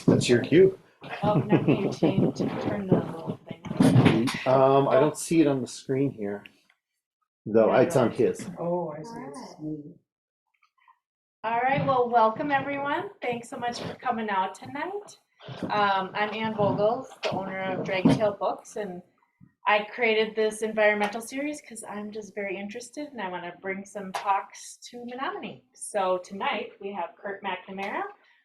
That's your cue. Oh, now can you turn the little thing? I don't see it on the screen here. Though There you it's on go. his. Oh, I see. Alright. It's me. All right, well, welcome everyone. Thanks so much for coming out tonight. I'm Ann Vogel, the owner of Dragontail Books, and I created this environmental series because I'm just very interested and I want to bring some talks to Menominee. So tonight we have Curt McNamara,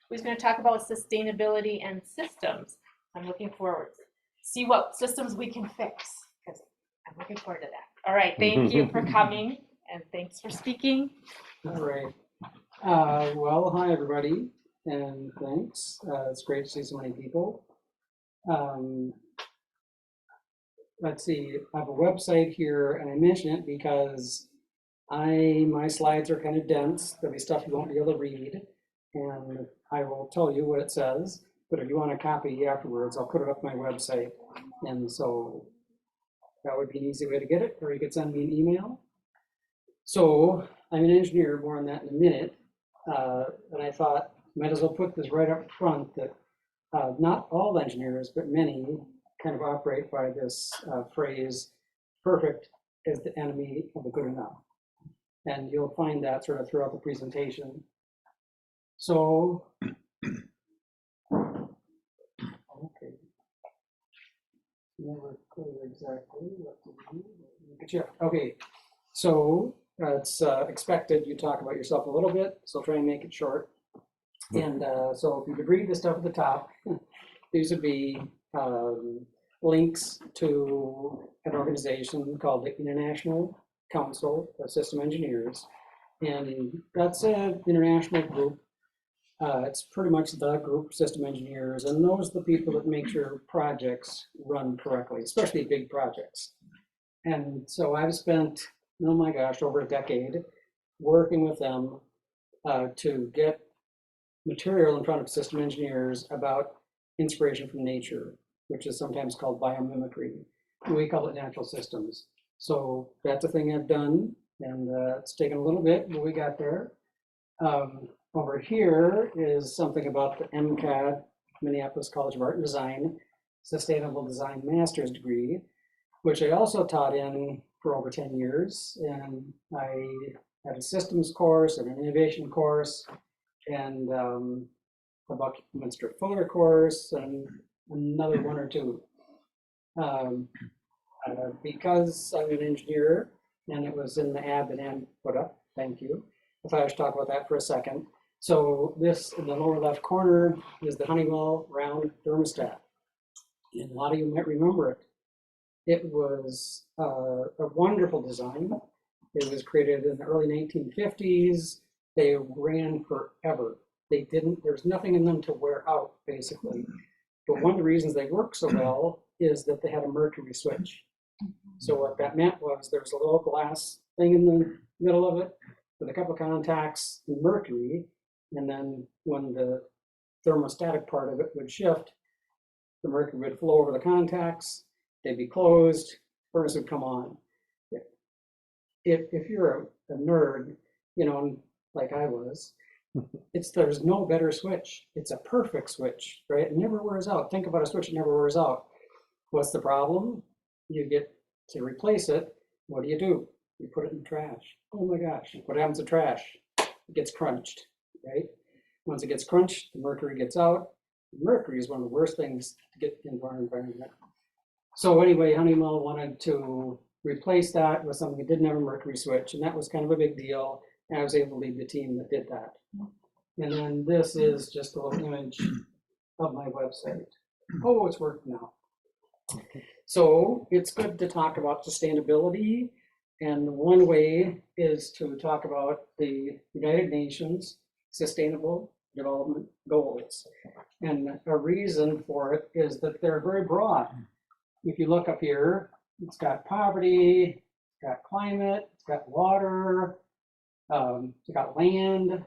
who's going to talk about sustainability and systems. I'm looking forward to see what systems we can fix because I'm looking forward to that. All right, thank you for coming and thanks for speaking. All right. Well, hi everybody, and thanks. It's great to see so many people. Let's see. I have a website here, and I mention it because my slides are kind of dense. There'll be stuff you won't be able to read, and I will tell you what it says. But if you want a copy afterwards, I'll put it up on my website, and so that would be an easy way to get it, or you could send me an email. So I'm an engineer, more on that in a minute. And I thought, might as well put this right up front that not all engineers, but many kind of operate by this phrase, perfect is the enemy of the good enough. And you'll find that sort of throughout the presentation. So, okay. Never clear exactly what to do. Okay, so it's expected you talk about yourself a little bit, so try and make it short. And so if you could read the stuff at the top, these would be links to an organization called the International Council of System Engineers. And that's an international group. It's pretty much the group of system engineers, and those are the people that make sure projects run correctly, especially big projects. And so I've spent, oh my gosh, over a decade working with them to get material in front of system engineers about inspiration from nature, which is sometimes called biomimicry. We call it natural systems. So that's a thing I've done, and it's taken a little bit, but we got there. Over here is something about the MCAD, Minneapolis College of Art and Design, Sustainable Design Master's degree, which I also taught in for over 10 years. And I had a systems course and an innovation course, and a Buckminster Fuller course, and another one or two. Because I'm an engineer, and it was in the ad that Ann put up, thank you. I thought I should talk about that for a second. So this, in the lower left corner, is the Honeywell round thermostat. And a lot of you might remember it. It was a wonderful design. It was created in the early 1950s. They ran forever. There's nothing in them to wear out, basically. But one of the reasons they work so well is that they had a mercury switch. So what that meant was there was a little glass thing in the middle of it with a couple of contacts and mercury. And then when the thermostatic part of it would shift, the mercury would flow over the contacts, they'd be closed, furnace would come on. If you're a nerd, you know, like I was, there's no better switch. It's a perfect switch, right? It never wears out. Think about a switch that never wears out. What's the problem? You get to replace it. What do? You put it in the trash. Oh my gosh, what happens to trash? It gets crunched, right? Once it gets crunched, the mercury gets out. Mercury is one of the worst things to get into our environment. So anyway, Honeywell wanted to replace that with something that didn't have a mercury switch, and that was kind of a big deal. And I was able to lead the team that did that. And then this is just a little image of my website. Oh, it's working now. So it's good to talk about sustainability. And one way is to talk about the United Nations Sustainable Development Goals. And a reason for it is that they're very broad. If you look up here, it's got poverty, it's got climate, it's got water, it's got land,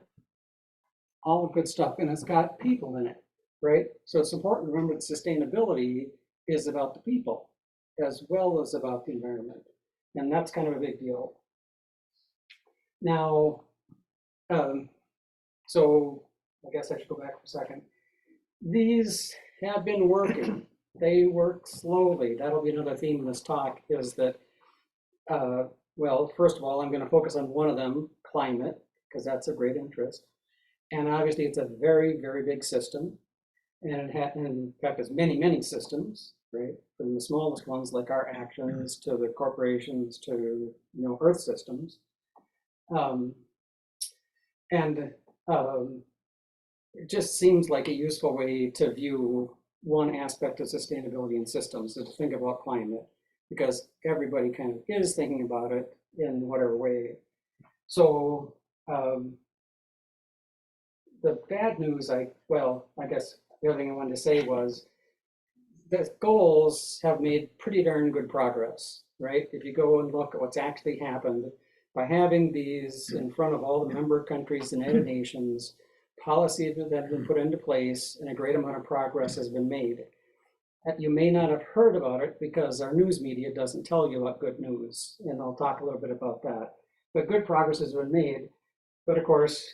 all the good stuff, and it's got people in it, right? So it's important to remember that sustainability is about the people as well as about the environment, and that's kind of a big deal. Now, so I guess I should go back for a second. These have been working. They work slowly. That'll be another theme in this talk is that, well, first of all, I'm going to focus on one of them, climate, because that's of great interest. And obviously, it's a very, very big system. And in fact, it's many, many systems, right? From the smallest ones like our actions to the corporations to, Earth systems. Um, and it just seems like a useful way to view one aspect of sustainability in systems is to think about climate, because everybody kind of is thinking about it in whatever way. So the bad news, I guess the other thing I wanted to say was the goals have made pretty darn good progress, right? If you go and look at what's actually happened by having these in front of all the member countries and United Nations, policies that have been put into place and a great amount of progress has been made. You may not have heard about it because our news media doesn't tell you about good news, and I'll talk a little bit about that. But good progress has been made, but of course,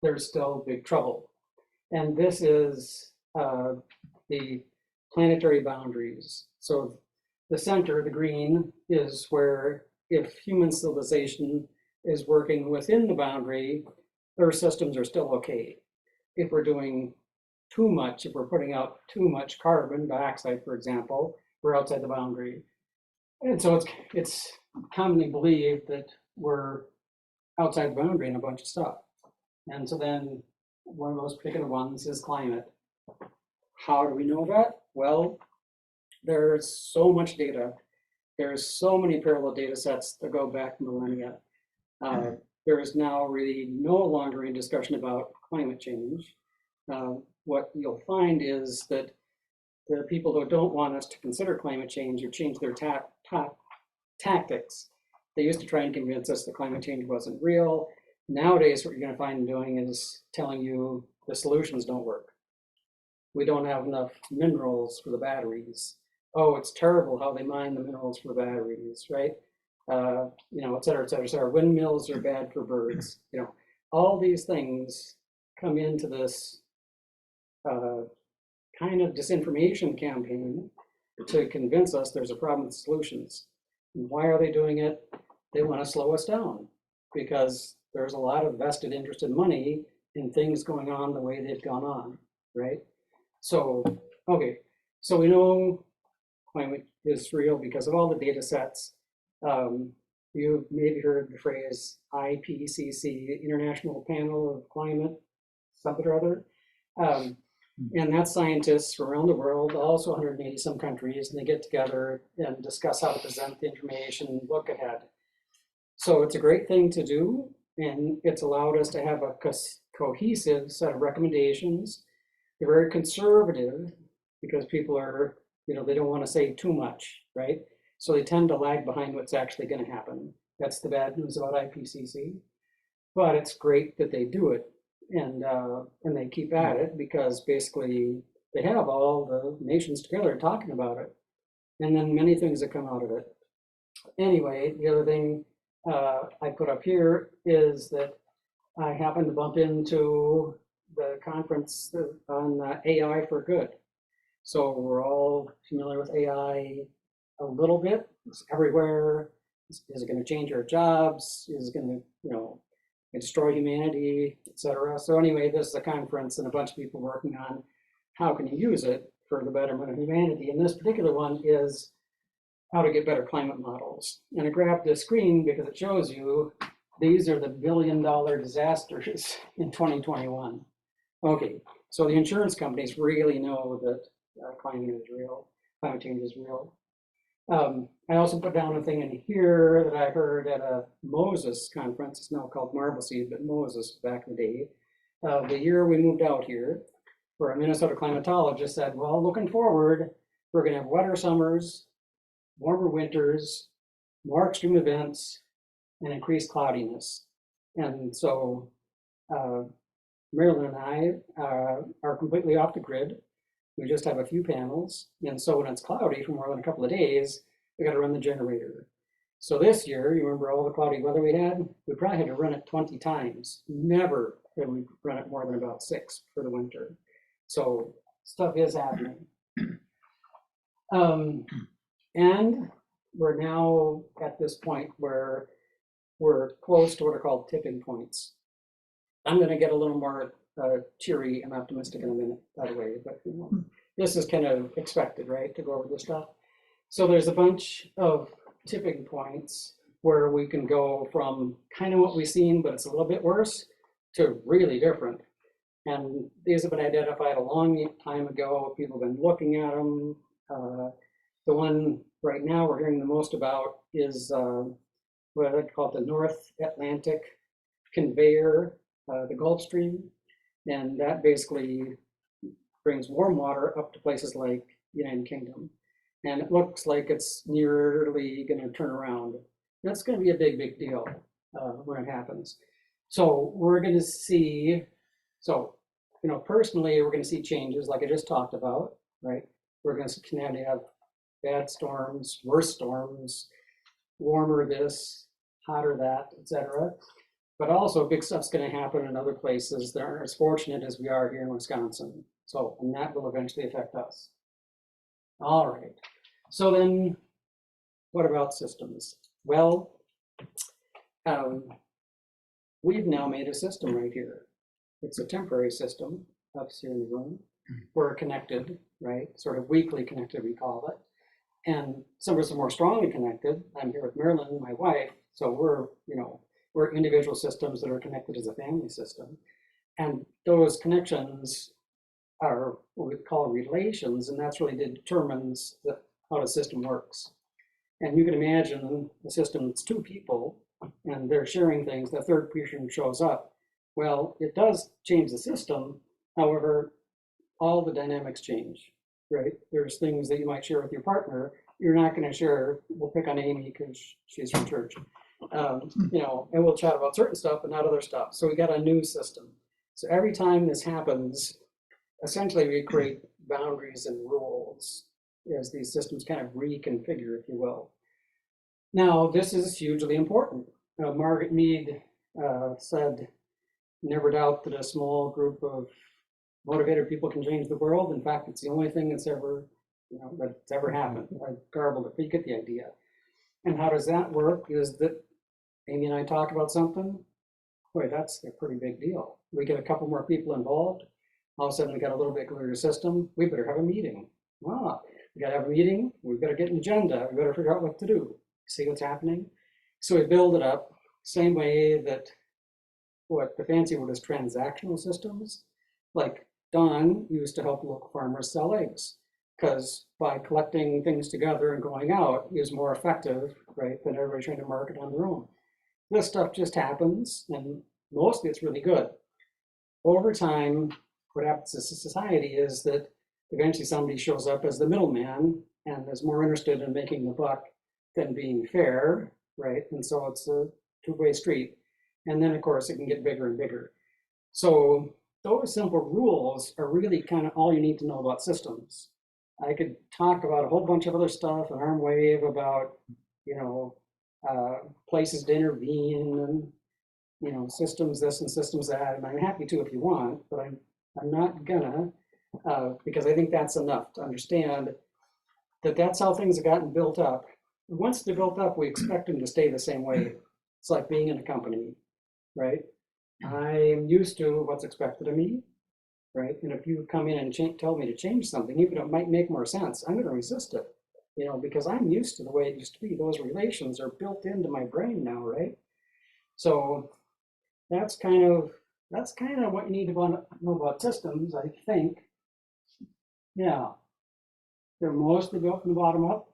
there's still big trouble. And this is the planetary boundaries. So the center, the green, is where if human civilization is working within the boundary, Earth systems are still okay. If we're doing too much, if we're putting out too much carbon dioxide, for example, we're outside the boundary. And so it's commonly believed that we're outside the boundary in a bunch of stuff. And so then one of those particular ones is climate. How do we know that? Well, there's so much data. There's so many parallel data sets that go back millennia. There is now really no longer any discussion about climate change. What you'll find is that the people who don't want us to consider climate change have changed their tactics. They used to try and convince us that climate change wasn't real. Nowadays, what you're going to find them doing is telling you the solutions don't work. We don't have enough minerals for the batteries. Oh, it's terrible how they mine the minerals for the batteries, right? Et cetera, et cetera, et cetera. Windmills are bad for birds. All these things come into this kind of disinformation campaign to convince us there's a problem with solutions. And why are they doing it? They want to slow us down because there's a lot of vested interest in money in things going on the way they've gone on, right? So, okay, so we know climate is real because of all the data sets. You've maybe heard the phrase IPCC, International Panel of Climate, something or other. And that's scientists from around the world, also 180 some countries, and they get together and discuss how to present the information and look ahead. So it's a great thing to do, and it's allowed us to have a cohesive set of recommendations. They're very conservative because people are, they don't want to say too much, right? So they tend to lag behind what's actually going to happen. That's the bad news about IPCC. But it's great that they do it, and they keep at it because basically they have all the nations together talking about it, and then many things that come out of it. Anyway, the other thing I put up here is that I happened to bump into the conference on AI for Good. So we're all familiar with AI a little bit. It's everywhere. Is it going to change our jobs? Is it going to, destroy humanity, etc.? So anyway, this is a conference and a bunch of people working on how can you use it for the betterment of humanity. And this particular one is how to get better climate models. And I grabbed this screen because it shows you these are the billion-dollar disasters in 2021. Okay, so the insurance companies really know that climate change is real. I also put down a thing in here that I heard at a Moses conference. It's now called Marble Seed, but Moses back in the day. The year we moved out here, where a Minnesota climatologist said, well, looking forward, we're going to have wetter summers, warmer winters, more extreme events, and increased cloudiness. And so Marilyn and I are completely off the grid. We just have a few panels. And so when it's cloudy for more than a couple of days, we got to run the generator. So this year, you remember all the cloudy weather we had? We probably had to run it 20 times. Never did we run it more than about 6 for the winter. So stuff is happening. And we're now at this point where we're close to what are called tipping points. I'm going to get a little more cheery and optimistic in a minute, by the way, but this is kind of expected, right, to go over this stuff. So there's a bunch of tipping points where we can go from kind of what we've seen, but it's a little bit worse, to really different. And these have been identified a long time ago. People have been looking at them. The one right now we're hearing the most about is what I call the North Atlantic Conveyor, the Gulf Stream. And that basically brings warm water up to places like the United Kingdom. And it looks like it's nearly going to turn around. That's going to be a big, big deal when it happens. So we're going to see, personally, we're going to see changes like I just talked about, right? We're going to have bad storms, worse storms, warmer this, hotter that, etc. But also big stuff's going to happen in other places that aren't as fortunate as we are here in Wisconsin. So, and that will eventually affect us. All right. So then, what about systems? Well, we've now made a system right here. It's a temporary system up here in the room. We're connected, right? Sort of weakly connected, we call it. And some of us are more strongly connected. I'm here with Marilyn, my wife. So we're individual systems that are connected as a family system. And those connections are what we call relations, and that's really determines how the system works. And you can imagine a system that's two people and they're sharing things, the third person shows up. Well, it does change the system. However, all the dynamics change, right? There's things that you might share with your partner. You're not going to share, we'll pick on Amy because she's from church, and we'll chat about certain stuff but not other stuff. So we got a new system. So every time this happens, essentially we create boundaries and rules as these systems kind of reconfigure, if you will. Now, this is hugely important. Margaret Mead said, never doubt that a small group of motivated people can change the world. In fact, it's the only thing that's ever happened. I garbled it, but you get the idea. And how does that work is that Amy and I talk about something, boy, that's a pretty big deal. We get a couple more people involved, all of a sudden we got a little bit clearer system, we better have a meeting. We gotta have a meeting, we better get an agenda, we better figure out what to do, see what's happening. So we build it up, same way that what the fancy word is transactional systems. Like Don used to help local farmers sell eggs, because by collecting things together and going out, he was more effective, right, than everybody trying to market on their own. This stuff just happens, and mostly it's really good. Over time, what happens in society is that eventually somebody shows up as the middleman and is more interested in making the buck than being fair, right? And so it's a two-way street. And then, of course, it can get bigger and bigger. So those simple rules are really kind of all you need to know about systems. I could talk about a whole bunch of other stuff, an arm wave about, places to intervene and, systems this and systems that. And I'm happy to if you want, but I'm not gonna, because I think that's enough to understand that that's how things have gotten built up. Once they're built up, we expect them to stay the same way. It's like being in a company, right? I'm used to what's expected of me, right? And if you come in and tell me to change something, even if it might make more sense, I'm going to resist it, because I'm used to the way it used to be. Those relations are built into my brain now, right? So that's kind of what you need to know about systems, I think. Yeah, they're mostly built from the bottom up,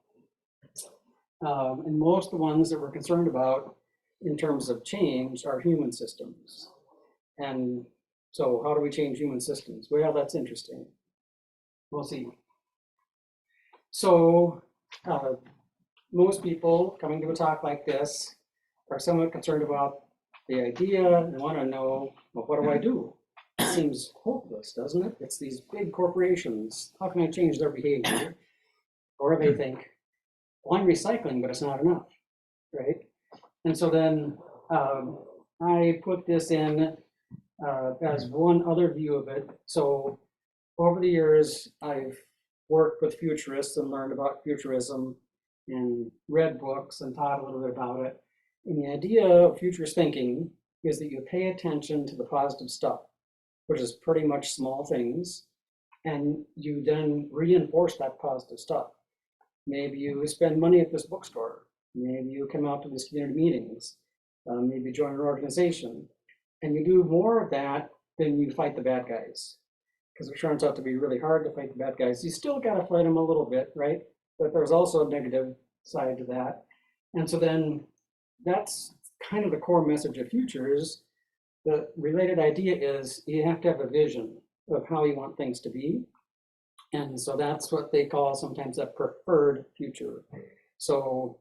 and most of the ones that we're concerned about in terms of change are human systems. And so how do we change human systems? Well, that's interesting. We'll see. So most people coming to a talk like this are somewhat concerned about the idea and want to know, well, what do I do? It seems hopeless, doesn't it? It's these big corporations. How can I change their behavior? Or they think, well, I'm recycling, but it's not enough, right? And so then I put this in as one other view of it. So over the years, I've worked with futurists and learned about futurism and read books and taught a little bit about it. And the idea of futurist thinking is that you pay attention to the positive stuff, which is pretty much small things, and you then reinforce that positive stuff. Maybe you spend money at this bookstore. Maybe you come out to these community meetings. Maybe join an organization. And you do more of that than you fight the bad guys. Because it turns out to be really hard to fight the bad guys. You still got to fight them a little bit, right? But there's also a negative side to that. And so then that's kind of the core message of Futures. The related idea is you have to have a vision of how you want things to be. And so that's what they call sometimes a preferred future. So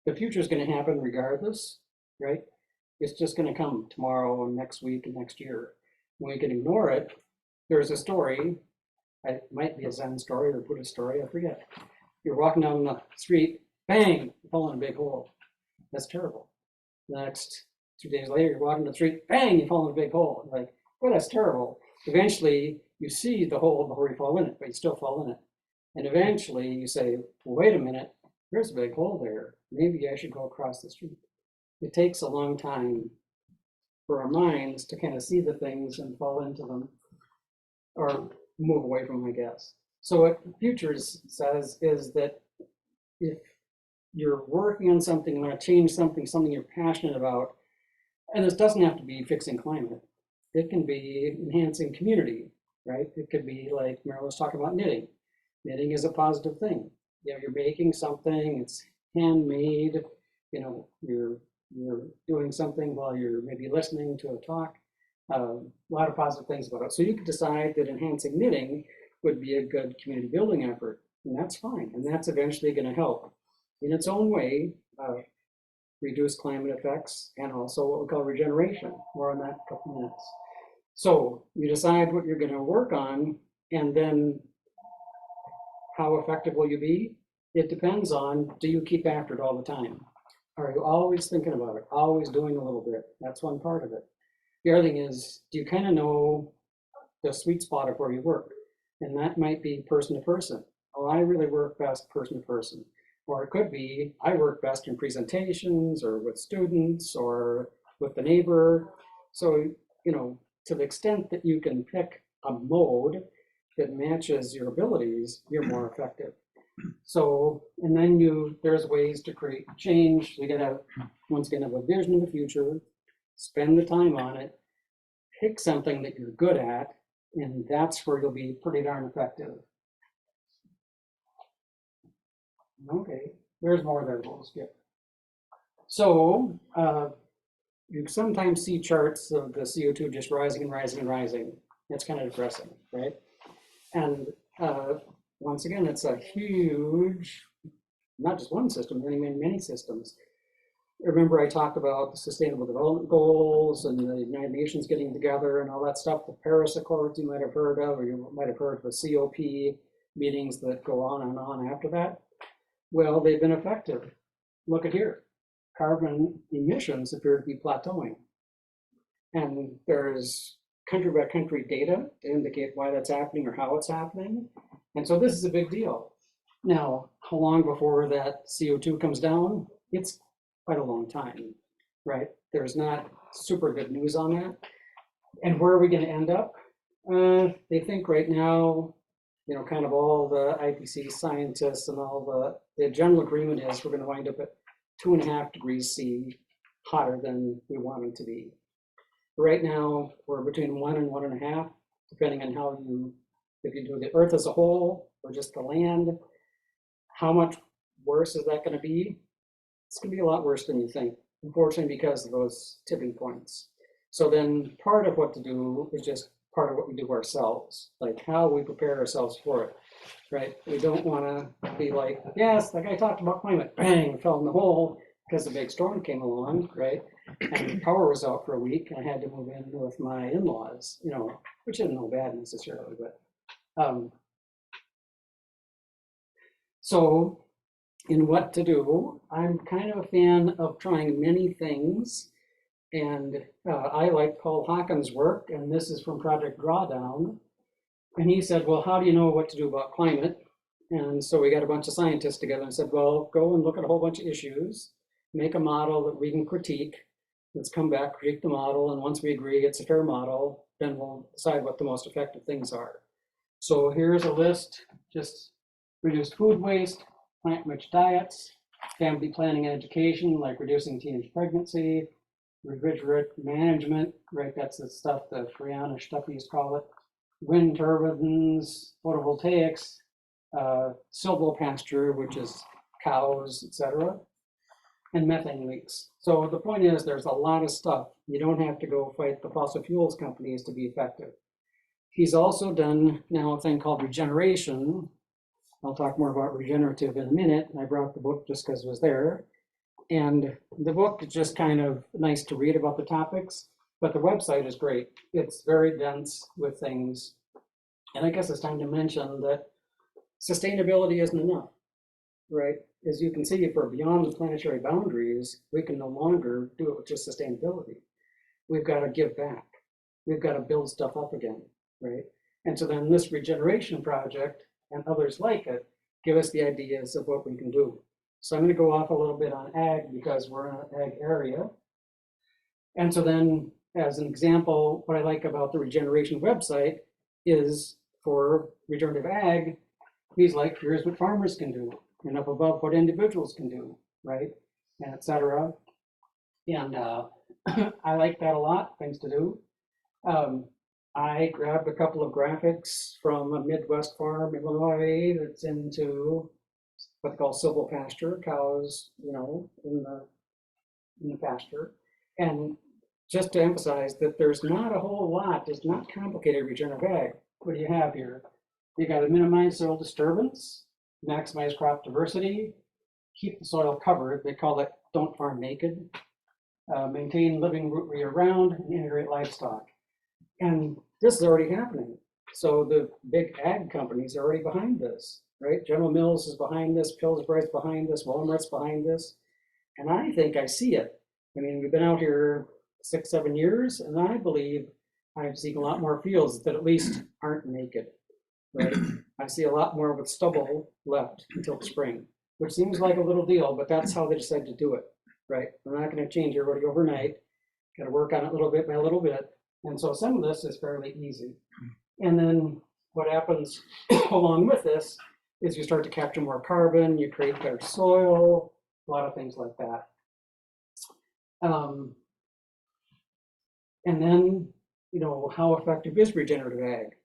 the future is going to happen regardless, right? It's just going to come tomorrow and next week and next year. When we can ignore it, there's a story. It might be a Zen story or Buddhist story, I forget. You're walking down the street, bang, you fall in a big hole. That's terrible. The next 2 days later, you're walking down the street, bang, you fall in a big hole. You're like, well, that's terrible. Eventually, you see the hole before you fall in it, but you still fall in it. And eventually, you say, well, wait a minute, there's a big hole there. Maybe I should go across the street. It takes a long time for our minds to kind of see the things and fall into them or move away from them, I guess. So what Futures says is that if you're working on something, you want to change something, something you're passionate about, and this doesn't have to be fixing climate. It can be enhancing community, right? It could be like Meryl was talking about knitting. Knitting is a positive thing. You know, you're making something, it's handmade, you know, you're doing something while you're maybe listening to a talk. A lot of positive things about it. So you could decide that enhancing knitting would be a good community building effort, and that's fine. And that's eventually going to help in its own way reduce climate effects and also what we call regeneration. More on that in a couple minutes. So you decide what you're going to work on, and then how effective will you be? It depends on, do you keep after it all the time? Are you always thinking about it, always doing a little bit? That's one part of it. The other thing is, do you kind of know the sweet spot of where you work? And that might be person to person. Oh, I really work best person to person. Or it could be, I work best in presentations or with students or with the neighbor. So, you know, to the extent that you can pick a mode that matches your abilities, you're more effective. So, and then there's ways to create change. You gotta, once again, have a vision of the future, spend the time on it, pick something that you're good at, and that's where you'll be pretty darn effective. Okay, there's more there we'll skip. So, you sometimes see charts of the CO2 just rising and rising and rising. It's kind of depressing, right? And once again, it's a huge, not just one system, many systems. Remember I talked about the Sustainable Development Goals and the United Nations getting together and all that stuff, the Paris Accords you might have heard of, or you might have heard of the COP meetings that go on and on after that. Well, they've been effective. Look at here. Carbon emissions appear to be plateauing. And there's country by country data to indicate why that's happening or how it's happening. And so this is a big deal. Now, how long before that CO2 comes down? It's quite a long time, right? There's not super good news on that. And where are we going to end up? They think right now, you know, kind of all the IPCC scientists and all the general agreement is we're going to wind up at 2.5 degrees C hotter than we want it to be. Right now, we're between 1 and 1.5, depending on how if you do the Earth as a whole or just the land. How much worse is that going to be? It's going to be a lot worse than you think, unfortunately, because of those tipping points. So then part of what to do is just part of what we do ourselves, like how we prepare ourselves for it, right? We don't want to be like, yes, like I talked about climate, bang, fell in the hole because a big storm came along, right? And the power was out for a week and I had to move in with my in-laws, you know, which isn't no bad necessarily, but so in what to do, I'm kind of a fan of trying many things. And I like Paul Hawkins' work, and this is from Project Drawdown. And he said, well, how do you know what to do about climate? And so we got a bunch of scientists together and said, well, go and look at a whole bunch of issues, make a model that we can critique. Let's come back, critique the model, and once we agree it's a fair model, then we'll decide what the most effective things are. So here's a list: just reduced food waste, plant-rich diets, family planning and education, like reducing teenage pregnancy, refrigerant management, right? That's the stuff, the Freon stuff we used to call it. Wind turbines, photovoltaics, silvopasture, which is cows, etc., and methane leaks. So the point is, there's a lot of stuff. You don't have to go fight the fossil fuels companies to be effective. He's also done now a thing called regeneration. I'll talk more about regenerative in a minute. I brought the book just because it was there. And the book is just kind of nice to read about the topics, but the website is great. It's very dense with things. And I guess it's time to mention that sustainability isn't enough, right? As you can see, if we're beyond the planetary boundaries, we can no longer do it with just sustainability. We've got to give back. We've got to build stuff up again, right? And so then this regeneration project and others like it give us the ideas of what we can do. So I'm going to go off a little bit on ag because we're in an ag area. And so then, as an example, what I like about the regeneration website is for regenerative ag, he's like, here's what farmers can do, and up above what individuals can do, right? And et cetera. And I like that a lot, things to do. I grabbed a couple of graphics from a Midwest farm, Illinois, that's into what they call silvopasture, cows, you know, in the pasture. And just to emphasize that there's not a whole lot, it's not complicated regenerative ag. What do you have here? You got to minimize soil disturbance, maximize crop diversity, keep the soil covered. They call it don't farm naked, maintain living root year round, and integrate livestock. And this is already happening. So the big ag companies are already behind this, right? General Mills is behind this, Pillsbury's behind this, Walmart's behind this. And I think I see it. I mean, we've been out here 6, 7 years, and I believe I've seen a lot more fields that at least aren't naked, right? I see a lot more with stubble left until the spring, which seems like a little deal, but that's how they decided to do it, right? We're not going to change everybody overnight. Got to work on it little bit by little bit. And so some of this is fairly easy. And then what happens along with this is you start to capture more carbon, you create better soil, a lot of things like that. And then, you know, how effective is regenerative ag?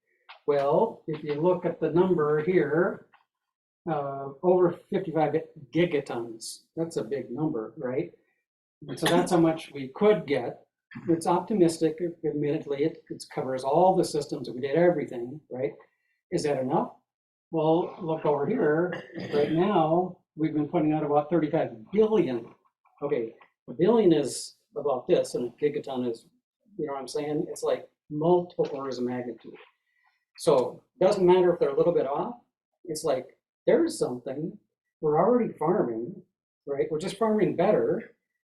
Well, if you look at the number here, over 55 gigatons, that's a big number, right? And so that's how much we could get. It's optimistic, admittedly, it covers all the systems, we did everything, right? Is that enough? Well, look over here, right now, we've been putting out about 35 billion. Okay, a billion is about this, and a gigaton is, you know what I'm saying? It's like multiple orders of magnitude. So it doesn't matter if they're a little bit off. It's like, there's something, we're already farming, right? We're just farming better.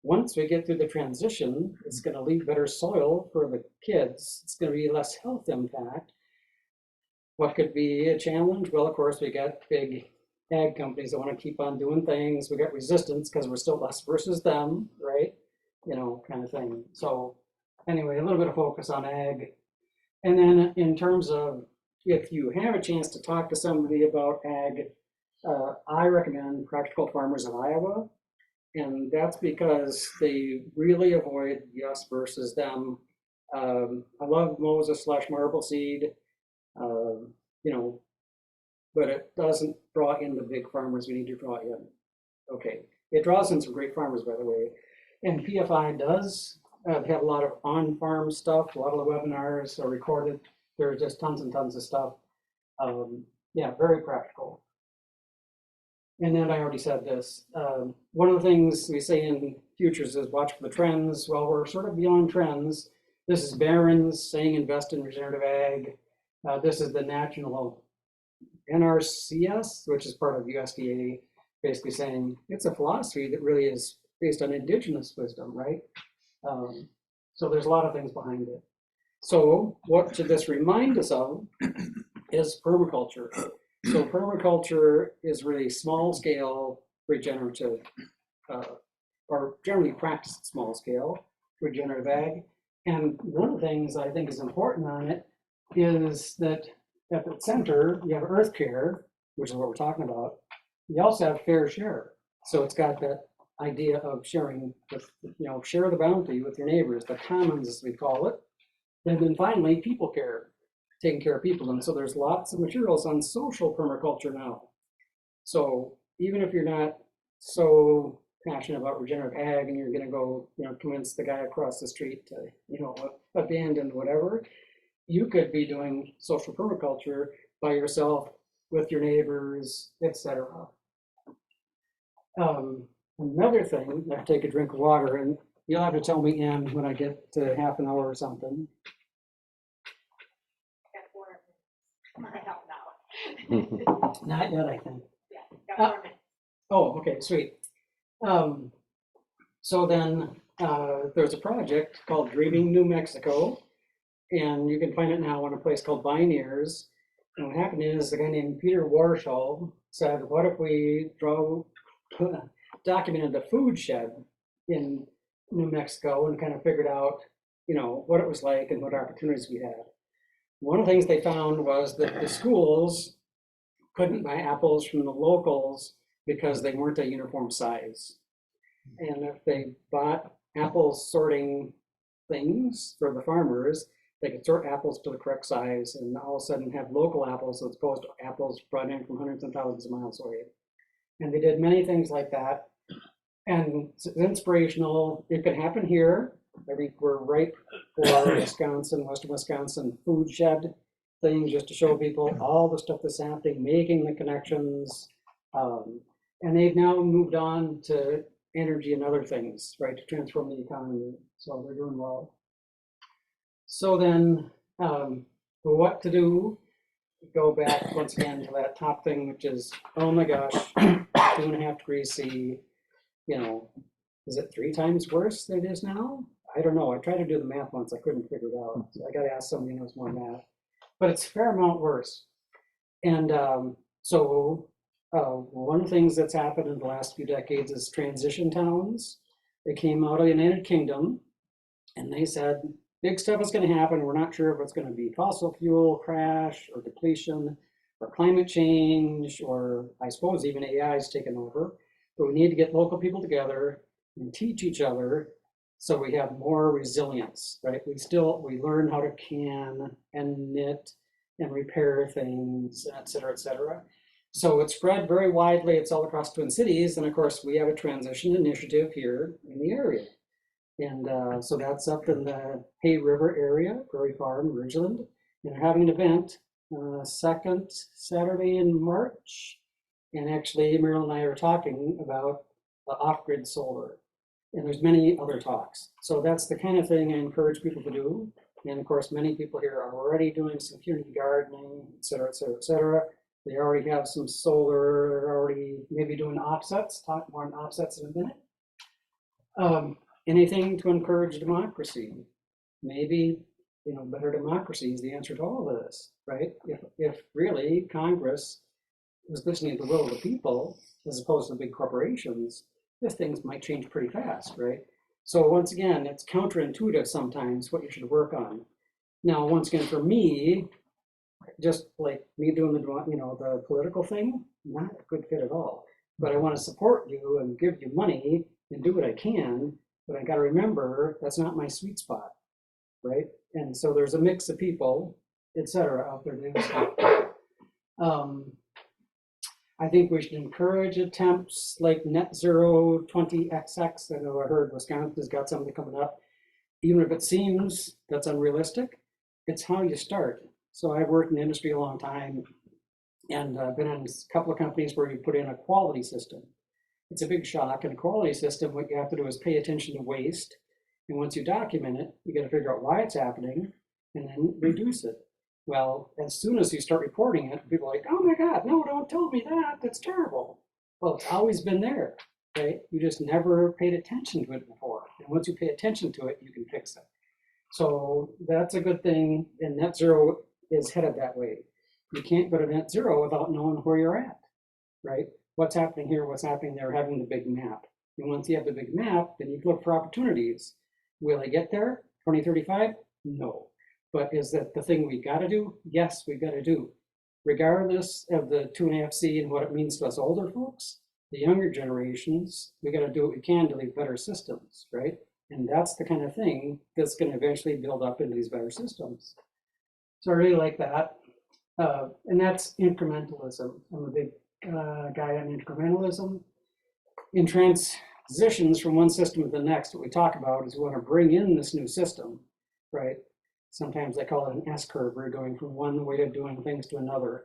Once we get through the transition, it's going to leave better soil for the kids. It's going to be less health impact. What could be a challenge? Well, of course, we got big ag companies that want to keep on doing things. We got resistance because we're still us versus them, right? You know, kind of thing. So anyway, a little bit of focus on ag. And then in terms of if you have a chance to talk to somebody about ag, I recommend Practical Farmers of Iowa. And that's because they really avoid the us versus them. I love Moses / Marbleseed, you know, but it doesn't draw in the big farmers we need to draw in. Okay, it draws in some great farmers, by the way. And PFI does have a lot of on-farm stuff. A lot of the webinars are recorded. There are just tons and tons of stuff. Yeah, very practical. And then I already said this. One of the things we say in futures is watch for the trends. Well, we're sort of beyond trends. This is Barron's saying invest in regenerative ag. This is the national NRCS, which is part of USDA, basically saying it's a philosophy that really is based on indigenous wisdom, right? So there's a lot of things behind it. So what should this remind us of? is permaculture. So permaculture is really small scale regenerative, or generally practiced at small scale regenerative ag. And one of the things I think is important on it is that at the center, you have earth care, which is what we're talking about. You also have fair share. So it's got that idea of sharing with, share the bounty with your neighbors, the commons as we call it. And then finally, people care, taking care of people. And so there's lots of materials on social permaculture now. So even if you're not so passionate about regenerative ag and you're going to go, convince the guy across the street to, abandon whatever, you could be doing social permaculture by yourself, with your neighbors, etc. Another thing, I take a drink of water, and you'll have to tell me, Ann, when I get to half an hour or something. I don't know. Not yet, I think. Yeah, got 4 minutes. Oh, okay, sweet. So then there's a project called Dreaming New Mexico, and you can find it now on a place called Bioneers. And what happened is a guy named Peter Warshall said, what if we documented the food shed in New Mexico and kind of figured out, what it was like and what opportunities we had. One of the things they found was that the schools couldn't buy apples from the locals because they weren't a uniform size. And if they bought apple sorting things for the farmers, they could sort apples to the correct size and all of a sudden have local apples as opposed to apples brought in from hundreds and thousands of miles away. And they did many things like that. And it's inspirational. It could happen here. I think we're ripe for Wisconsin, Western Wisconsin food shed thing, just to show people all the stuff that's happening, making the connections. And they've now moved on to energy and other things, right, to transform the economy. So they're doing well. So then, what to do? Go back once again to that top thing, which is, oh my gosh, 2.5 degrees C, is it 3 times worse than it is now? I don't know. I tried to do the math once. I couldn't figure it out. So I got to ask somebody who knows more math. But it's a fair amount worse. And so one of the things that's happened in the last few decades is transition towns. They came out of the United Kingdom, and they said, big stuff is going to happen. We're not sure if it's going to be fossil fuel crash or depletion or climate change, or I suppose even AI is taking over. But we need to get local people together and teach each other so we have more resilience, right? We learn how to can and knit and repair things, et cetera, et cetera. So it's spread very widely. It's all across Twin Cities. And of course, we have a transition initiative here in the area. And so that's up in the Hay River area, Prairie Farm, Ridgeland. And they're having an event second Saturday in March. And actually, Meryl and I are talking about off-grid solar. And there's many other talks. So that's the kind of thing I encourage people to do. And of course, many people here are already doing some community gardening, et cetera, et cetera, et cetera. They already have some solar, they're already maybe doing offsets, talk more on offsets in a minute. Anything to encourage democracy. Maybe, better democracy is the answer to all of this, right? If really Congress was listening to the will of the people, as opposed to big corporations, these things might change pretty fast, right? So once again, it's counterintuitive sometimes what you should work on. Now, once again, for me, just like me doing the political thing, not a good fit at all. But I want to support you and give you money and do what I can, but I got to remember that's not my sweet spot, right? And so there's a mix of people, et cetera, out there doing stuff. I think we should encourage attempts like net zero 20XX. I know I heard Wisconsin's got something coming up. Even if it seems that's unrealistic, it's how you start. So I've worked in the industry a long time and been in a couple of companies where you put in a quality system. It's a big shock. In a quality system, what you have to do is pay attention to waste. And once you document it, you got to figure out why it's happening and then reduce it. Well, as soon as you start reporting it, people are like, oh my God, no, don't tell me that. That's terrible. Well, it's always been there, right? You just never paid attention to it before. And once you pay attention to it, you can fix it. So that's a good thing. And net zero is headed that way. you can't go to net zero without knowing where you're at, right? What's happening here, what's happening there, having the big map. And once you have the big map, then you can look for opportunities. Will I get there 2035? No. But is that the thing we got to do? Yes, we got to do. Regardless of the 2.5C and what it means to us older folks, the younger generations, we got to do what we can to leave better systems, right? And that's the kind of thing that's going to eventually build up into these better systems. So I really like that. And that's incrementalism. I'm a big guy on incrementalism. In transitions from one system to the next, what we talk about is we want to bring in this new system, right? Sometimes they call it an S-curve. We're going from one way of doing things to another.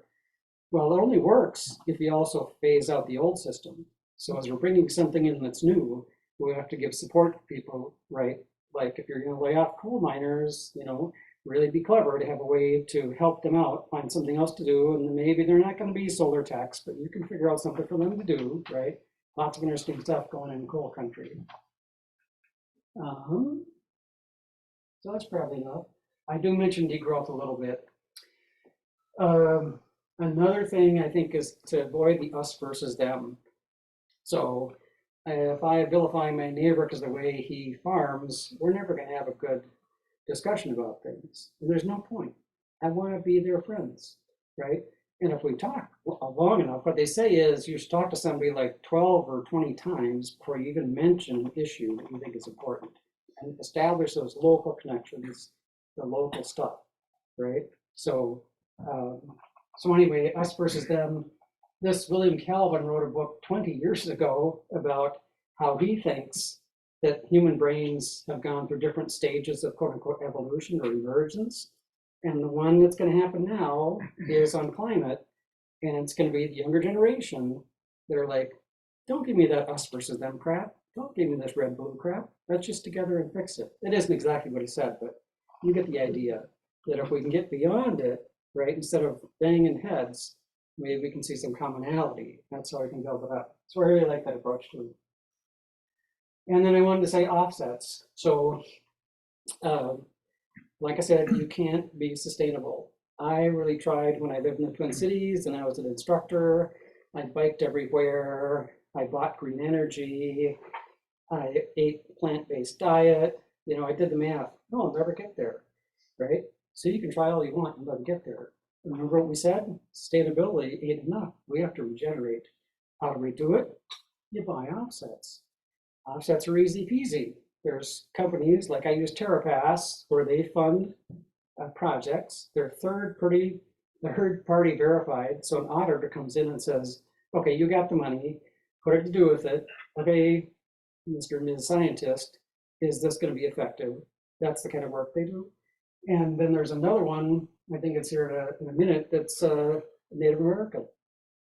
Well, it only works if you also phase out the old system. So as we're bringing something in that's new, we have to give support to people, right? Like if you're going to lay off coal miners, you know, really be clever to have a way to help them out, find something else to do, and maybe they're not going to be solar tax, but you can figure out something for them to do, right? Lots of interesting stuff going in coal country. So that's probably enough. I do mention degrowth a little bit. Another thing I think is to avoid the us versus them. So if I vilify my neighbor because of the way he farms, we're never going to have a good discussion about things. And there's no point. I want to be their friends, right? And if we talk long enough, what they say is you should talk to somebody like 12 or 20 times before you even mention an issue that you think is important, and establish those local connections, the local stuff, right? So, so anyway, us versus them. This William Calvin wrote a book 20 years ago about how he thinks that human brains have gone through different stages of quote unquote evolution or emergence. And the one that's going to happen now is on climate. And it's going to be the younger generation that are like, don't give me that us versus them crap. Don't give me this red blue crap. Let's just together and fix it. It isn't exactly what he said, but you get the idea that if we can get beyond it, right, instead of banging heads, maybe we can see some commonality. That's how we can build it up. So I really like that approach too. And then I wanted to say offsets. So like I said, you can't be sustainable. I really tried when I lived in the Twin Cities and I was an instructor. I biked everywhere. I bought green energy. I ate plant-based diet. You know, I did the math. No, I'll never get there, right? So you can try all you want and never get there. Remember what we said? Sustainability ain't enough. We have to regenerate. How do we do it? You buy offsets. Offsets are easy peasy. There's companies like I use TerraPass where they fund projects. They're third party verified. So an auditor comes in and says, okay, you got the money, what did you do with it? Okay, Mr. and Ms. Scientist, is this going to be effective? That's the kind of work they do. And then there's another one, I think it's here in a minute, that's Native American.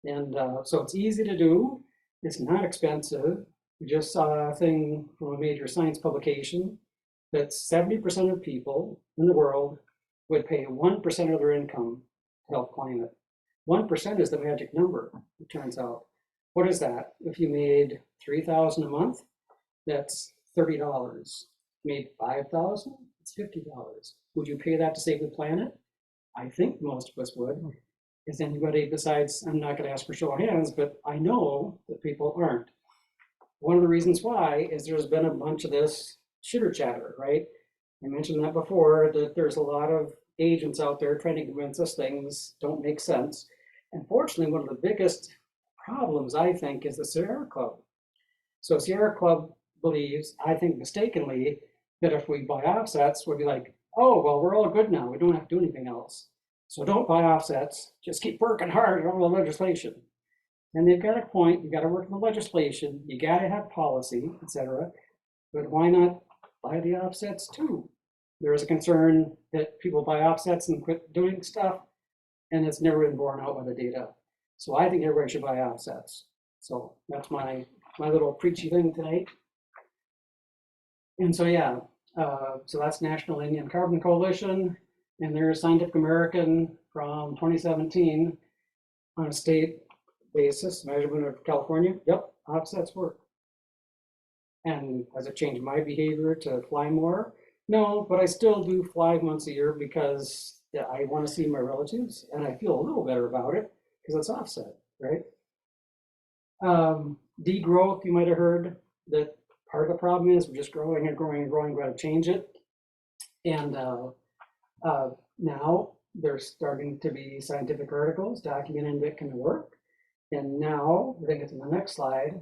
And so it's easy to do. It's not expensive. We just saw a thing from a major science publication that 70% of people in the world would pay 1% of their income to help climate. 1% is the magic number, it turns out. What is that? If you made $3,000 a month, that's $30. Made $5,000, it's $50. Would you pay that to save the planet? I think most of us would. Is anybody besides, I'm not going to ask for show of hands, but I know that people aren't. One of the reasons why is there's been a bunch of this chitter chatter, right? I mentioned that before, that there's a lot of agents out there trying to convince us things don't make sense. And fortunately, one of the biggest problems, I think, is the Sierra Club. So Sierra Club believes, I think mistakenly, that if we buy offsets, we'll be like, oh, well, we're all good now. We don't have to do anything else. So don't buy offsets. Just keep working hard on the legislation. And they've got a point. You got to work on the legislation. You got to have policy, etc. But why not buy the offsets too? There is a concern that people buy offsets and quit doing stuff, and it's never been borne out by the data. So I think everybody should buy offsets. So that's my little preachy thing tonight. And so yeah, so that's National Indian Carbon Coalition, and they're a Scientific American from 2017 on a state basis, measurement of California. Yep, offsets work. And has it changed my behavior to fly more? No, but I still do fly once a year because that I want to see my relatives, and I feel a little better about it because it's offset, right? Degrowth, you might have heard that part of the problem is we're just growing and growing and growing, we've got to change it. And now there's starting to be scientific articles documenting that can work. And now, I think it's in the next slide.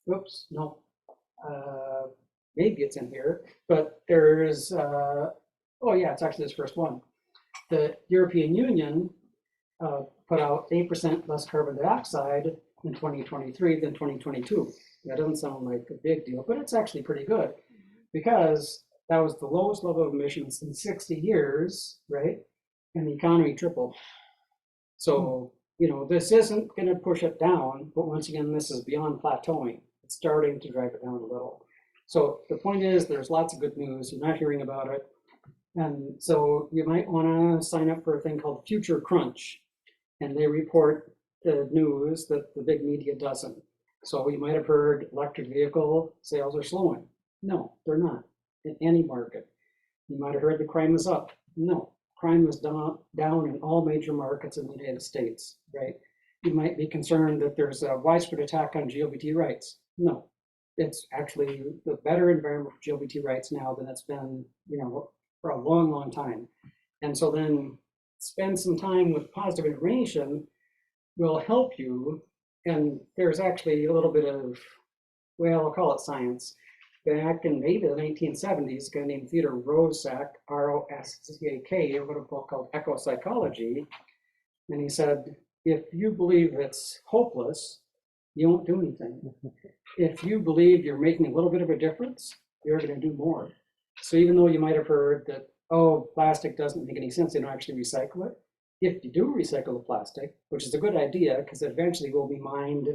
Whoops, no. Maybe it's in here, but there's, oh yeah, it's actually this first one. The European Union put out 8% less carbon dioxide in 2023 than 2022. That doesn't sound like a big deal, but it's actually pretty good because that was the lowest level of emissions in 60 years, right? And the economy tripled. So, you know, this isn't going to push it down, but once again, this is beyond plateauing. It's starting to drive it down a little. So the point is, there's lots of good news. You're not hearing about it. And so you might want to sign up for a thing called Future Crunch. And they report the news that the big media doesn't. So you might have heard electric vehicle sales are slowing. No, they're not in any market. You might have heard the crime is up. No, crime is down in all major markets in the United States, right? You might be concerned that there's a widespread attack on LGBT rights. No, it's actually the better environment for LGBT rights now than it's been, you know, for a long, long time. And so then spend some time with positive information will help you. And there's actually a little bit of, well, I'll call it science. Back in maybe the 1970s, a guy named Theodore Roszak, R-O-S-C-A-K, wrote a book called Eco Psychology. And he said, if you believe it's hopeless, you won't do anything. If you believe you're making a little bit of a difference, you're going to do more. So even though you might have heard that, oh, plastic doesn't make any sense, they don't actually recycle it. If you do recycle the plastic, which is a good idea because it eventually will be mined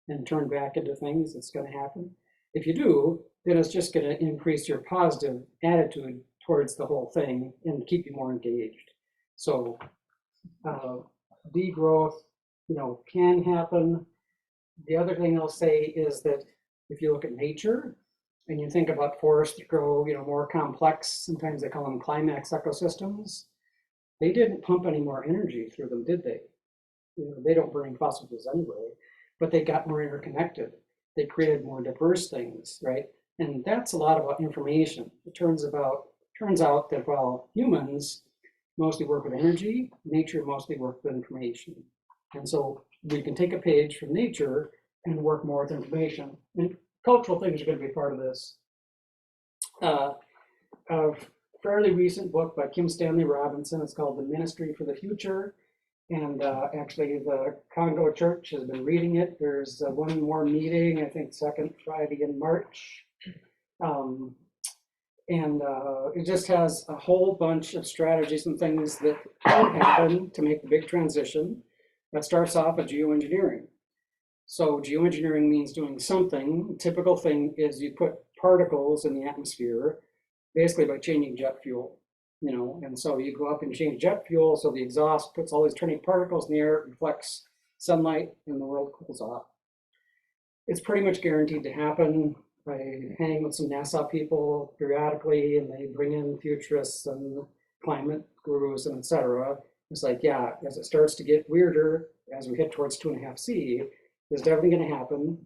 and turned back into things, it's going to happen. If you do, then it's just going to increase your positive attitude towards the whole thing and keep you more engaged. So degrowth, you know, can happen. The other thing I'll say is that if you look at nature and you think about forests that grow, you know, more complex, sometimes they call them climax ecosystems, they didn't pump any more energy through them, did they? You know, they don't burn fossil fuels anyway, but they got more interconnected. They created more diverse things, right? And that's a lot about information. It turns out that while humans mostly work with energy, nature mostly works with information. And so we can take a page from nature and work more with information. And cultural things are going to be part of this. A fairly recent book by Kim Stanley Robinson. It's called The Ministry for the Future. And actually, the Congo Church has been reading it. There's one more meeting, I think, second Friday in March. It just has a whole bunch of strategies and things that can happen to make the big transition. That starts off with geoengineering. So geoengineering means doing something. A typical thing is you put particles in the atmosphere, basically by changing jet fuel. You know, and so you go up and change jet fuel, so the exhaust puts all these tiny particles in the air, reflects sunlight, and the world cools off. It's pretty much guaranteed to happen. I hang with some NASA people periodically, and they bring in futurists and climate gurus and etc. It's like, yeah, as it starts to get weirder, as we hit towards 2.5 C, it's definitely going to happen.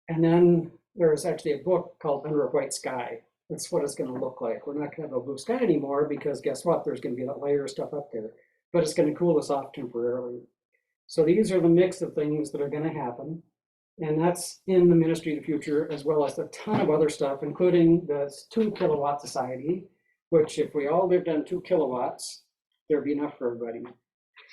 And then there's actually a book called Under a White Sky. That's what it's going to look like. We're not going to have a blue sky anymore because guess what? There's going to be that layer of stuff up there, but it's going to cool us off temporarily. So these are the mix of things that are going to happen. And that's in the Ministry of the Future, as well as a ton of other stuff, including the 2 kilowatt society, which if we all lived on 2 kilowatts, there'd be enough for everybody.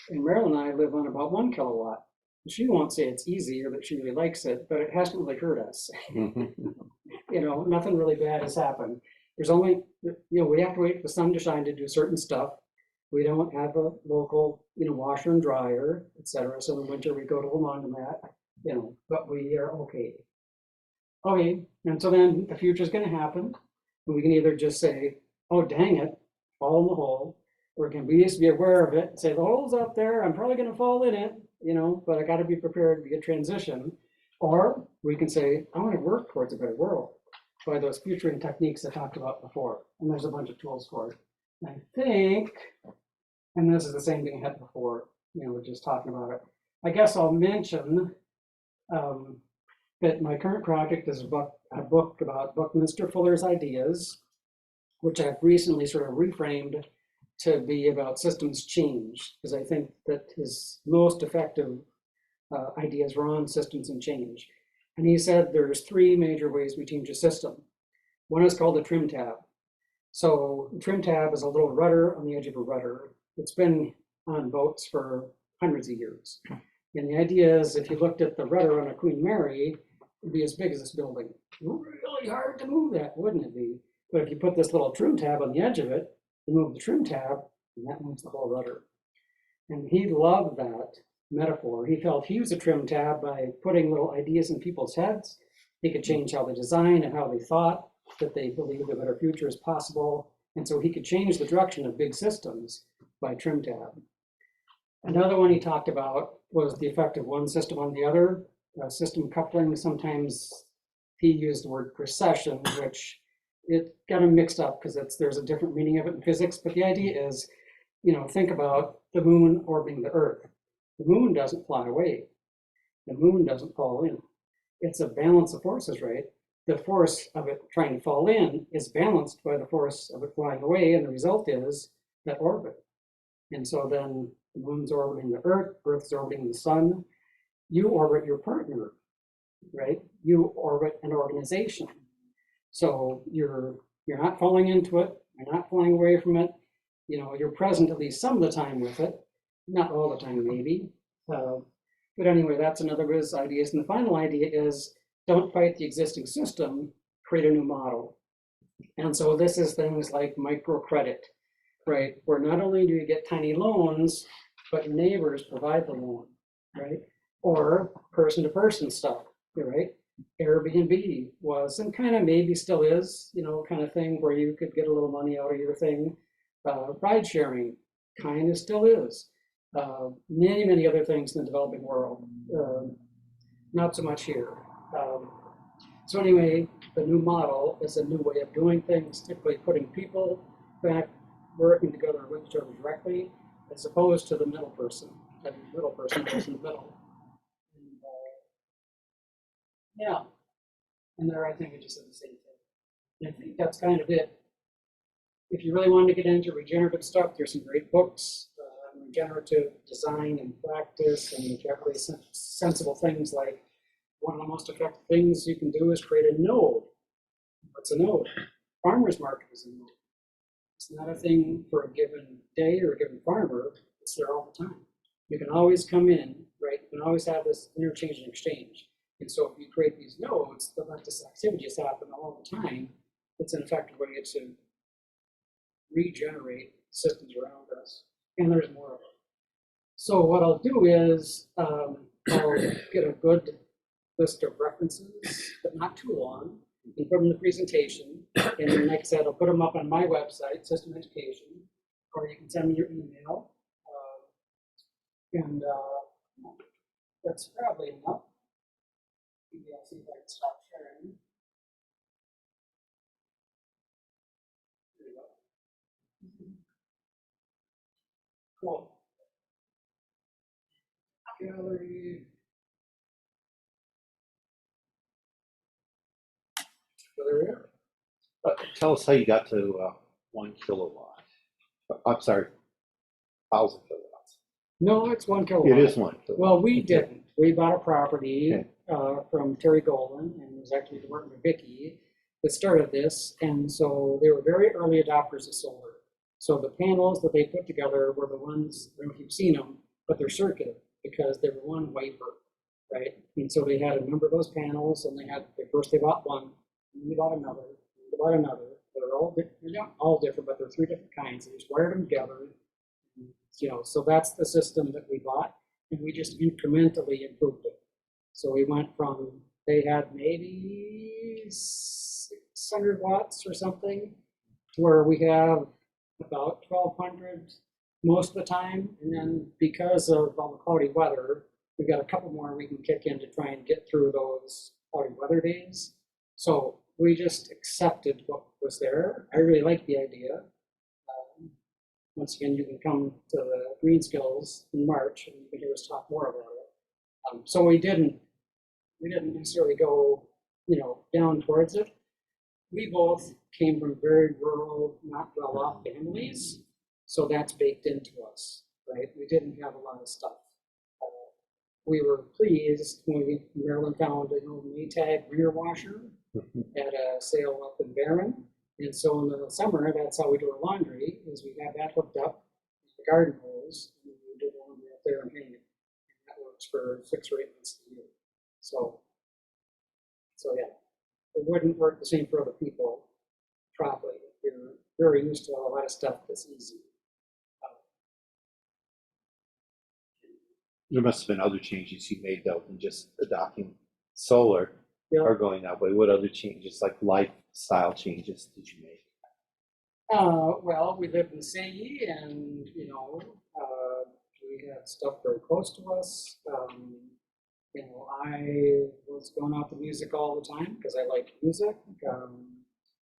And Marilyn and I live on about 1 kilowatt. She won't say it's easy or that she really likes it, but it hasn't really hurt us. You know, nothing really bad has happened. There's only, you know, we have to wait for the sun to shine to do certain stuff. We don't have a local, you know, washer and dryer, etc. So in winter we go to a laundromat, you know, but we are okay. Okay, and so then the future is going to happen. And we can either just say, oh, dang it, fall in the hole, or can we just be aware of it and say, the hole's up there, I'm probably going to fall in it, you know, but I got to be prepared to get transition. Or we can say, I want to work towards a better world by those futuring techniques I talked about before. And there's a bunch of tools for it. I think, and this is the same thing I had before, we're just talking about it. I guess I'll mention that my current project is a book about Buckminster Fuller's ideas, which I've recently sort of reframed to be about systems change, because I think that his most effective ideas were on systems and change. And he said there's three major ways we change a system. One is called the trim tab. So trim tab is a little rudder on the edge of a rudder. It's been on boats for hundreds of years. And the idea is if you looked at the rudder on a Queen Mary, it'd be as big as this building. Really hard to move that, wouldn't it be? But if you put this little trim tab on the edge of it, you move the trim tab, and that moves the whole rudder. And he loved that metaphor. He felt he was a trim tab by putting little ideas in people's heads. He could change how they design and how they thought, that they believed a better future is possible. And so he could change the direction of big systems by trim tab. Another one he talked about was the effect of one system on the other, system coupling. Sometimes he used the word precession, which it got him mixed up because there's a different meaning of it in physics. But the idea is, think about the moon orbiting the Earth. The moon doesn't fly away. The moon doesn't fall in. It's a balance of forces, right? The force of it trying to fall in is balanced by the force of it flying away, and the result is that orbit. And so then the moon's orbiting the Earth, Earth's orbiting the sun. You orbit your partner, right? You orbit an organization. So you're not falling into it, you're not flying away from it. You're present at least some of the time with it, not all the time maybe. But anyway, that's another of his ideas. And the final idea is don't fight the existing system, create a new model. And so this is things like microcredit, right? Where not only do you get tiny loans, but your neighbors provide the loan, right? Or person-to-person stuff, right? Airbnb was, and kind of maybe still is, kind of thing where you could get a little money out of your thing. Ride sharing kind of still is. Many, many other things in the developing world. Not so much here. So anyway, the new model is a new way of doing things, typically putting people back working together with each other directly, as opposed to the middle person, having the middle person goes in the middle. And, yeah, and there I think it just did the same thing. And I think that's kind of it. If you really want to get into regenerative stuff, there's some great books, regenerative design and practice, and generally sensible things like one of the most effective things you can do is create a node. What's a node? Farmer's market is a node. It's not a thing for a given day or a given farmer. It's there all the time. You can always come in, right? You can always have this interchange and exchange. And so if you create these nodes that let this activity just happen all the time, it's an effective way to regenerate systems around us. And there's more of it. So what I'll do is I'll get a good list of references, but not too long, and put them in the presentation. And then, like I said, I'll put them up on my website, System Education, or you can send me your email. And that's probably enough. Maybe I'll see if I can stop sharing. There you go. Cool. Gallery. So there we are. Tell us how you got to 1 kilowatt. I'm sorry, 1,000 kilowatts. No, it's 1 kilowatt. It is 1 kilowatt. Well, we didn't. We bought a property from Terry Golden, and it was actually working with Vicky that started this. And so they were very early adopters of solar. So the panels that they put together were the ones, I don't know if you've seen them, but they're circular because they were one wafer, right? And so they had a number of those panels, and first they bought one, and then they bought another, and they bought another. They're not all different, but they're 3 different kinds. They just wired them together. And, so that's the system that we bought, and we just incrementally improved it. So we went from, they had maybe 600 watts or something, to where we have about 1,200 most of the time. And then because of all the cloudy weather, we've got a couple more we can kick in to try and get through those cloudy weather days. So we just accepted what was there. I really like the idea. once again, you can come to the Green Skills in March and you can hear us talk more about it. So we didn't necessarily go, down towards it. We both came from very rural, not well-off families, so that's baked into us, right? We didn't have a lot of stuff. We were pleased when Maryland found an old Maytag rear washer at a sale up in Barron. And so in the summer, that's how we do our laundry, is we have that hooked up, the garden hose, and we do the laundry up there and hang it. And that works for 6 or 8 months a year. So yeah, it wouldn't work the same for other people probably. You're very used to a lot of stuff that's easy. There must have been other changes you made though than just adopting solar Yeah. or going that way. What other changes, like lifestyle changes, did you make? Well, we lived in Sayi, and we had stuff very close to us. I was going out to music all the time because I like music.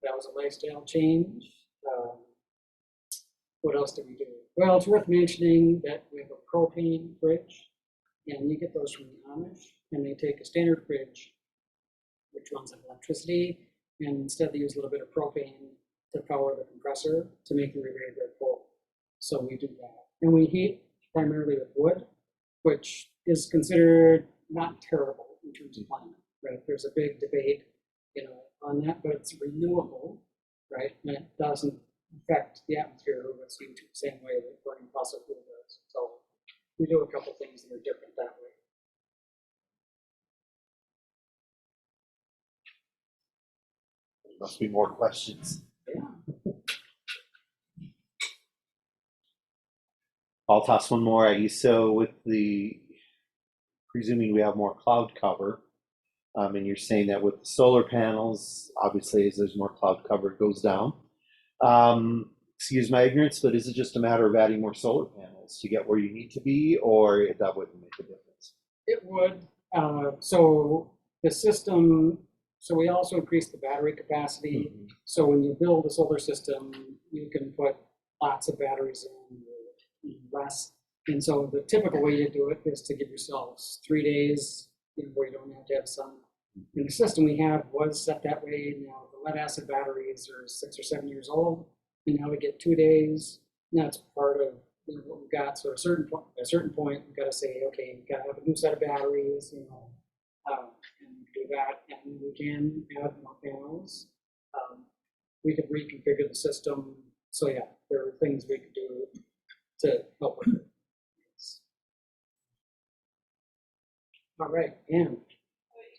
That was a lifestyle change. What else did we do? Well, it's worth mentioning that we have a propane fridge, and you get those from the Amish, and they take a standard fridge, which runs on electricity, and instead they use a little bit of propane to power the compressor to make the refrigerator cold. So we do that. And we heat primarily with wood, which is considered not terrible in terms of climate, right? There's a big debate, on that, but it's renewable, right? And it doesn't affect the atmosphere or the CO2 the same way that burning fossil fuel does. So we do a couple things that are different that way. There must be more questions. Yeah. I'll toss one more at you. So with presuming we have more cloud cover, and you're saying that with the solar panels, obviously as there's more cloud cover, it goes down. Excuse my ignorance, but is it just a matter of adding more solar panels to get where you need to be, or that wouldn't make a difference? It would. So the system, so we also increased the battery capacity. Mm-hmm. So when you build a solar system, you can put lots of batteries in, less. And so the typical way you do it is to give yourselves 3 days where you don't have to have sun. And the system we have was set that way. Now the lead acid batteries are 6 or 7 years old, and now we get 2 days. And that's part of what we've got. So at a certain point, we've got to say, okay, you've got to have a new set of batteries, and do that, and we can add more panels. We could reconfigure the system. So yeah, there are things we could do to help with it. All right, and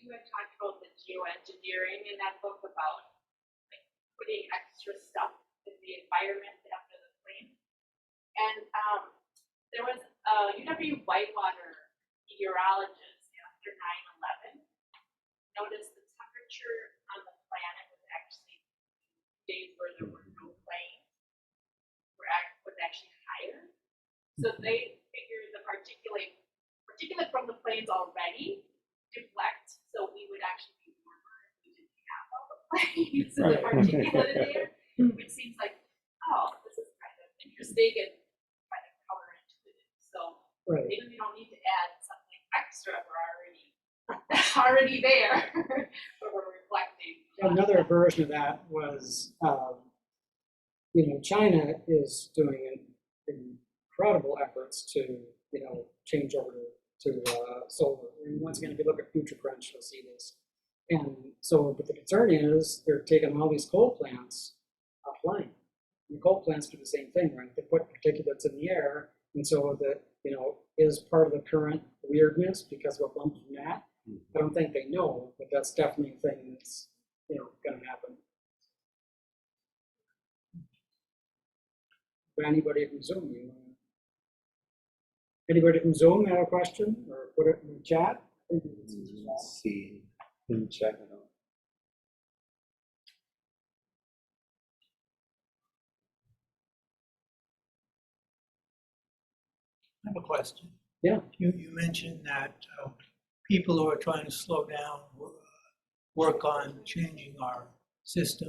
You had talked about the geoengineering in that book about putting extra stuff in the environment after the flame. And there was a UW Whitewater meteorologist after 9/11 noticed the temperature on the planet was actually days where there were no planes was actually higher. So they figured the particulate from the planes already deflect, so we would actually be warmer if we didn't have all the planes and the particulate in there, which seems like, this is kind of interesting and kind of counterintuitive. So maybe we don't need to add something extra. We're already there, but we're reflecting. another version of that was, China is doing incredible efforts to, change over to solar. And once again, if you look at Future Crunch, you'll see this. And so, but the concern is they're taking all these coal plants offline. And coal plants do the same thing, right? They put particulates in the air, and so that is part of the current weirdness because of a bump from that. I don't think they know, but that's definitely a thing that's going to happen. But anybody from Zoom, anybody from Zoom have a question or put it in the chat? Let's see. Check it out. I have a question. Yeah. You mentioned that people who are trying to slow down work on changing our system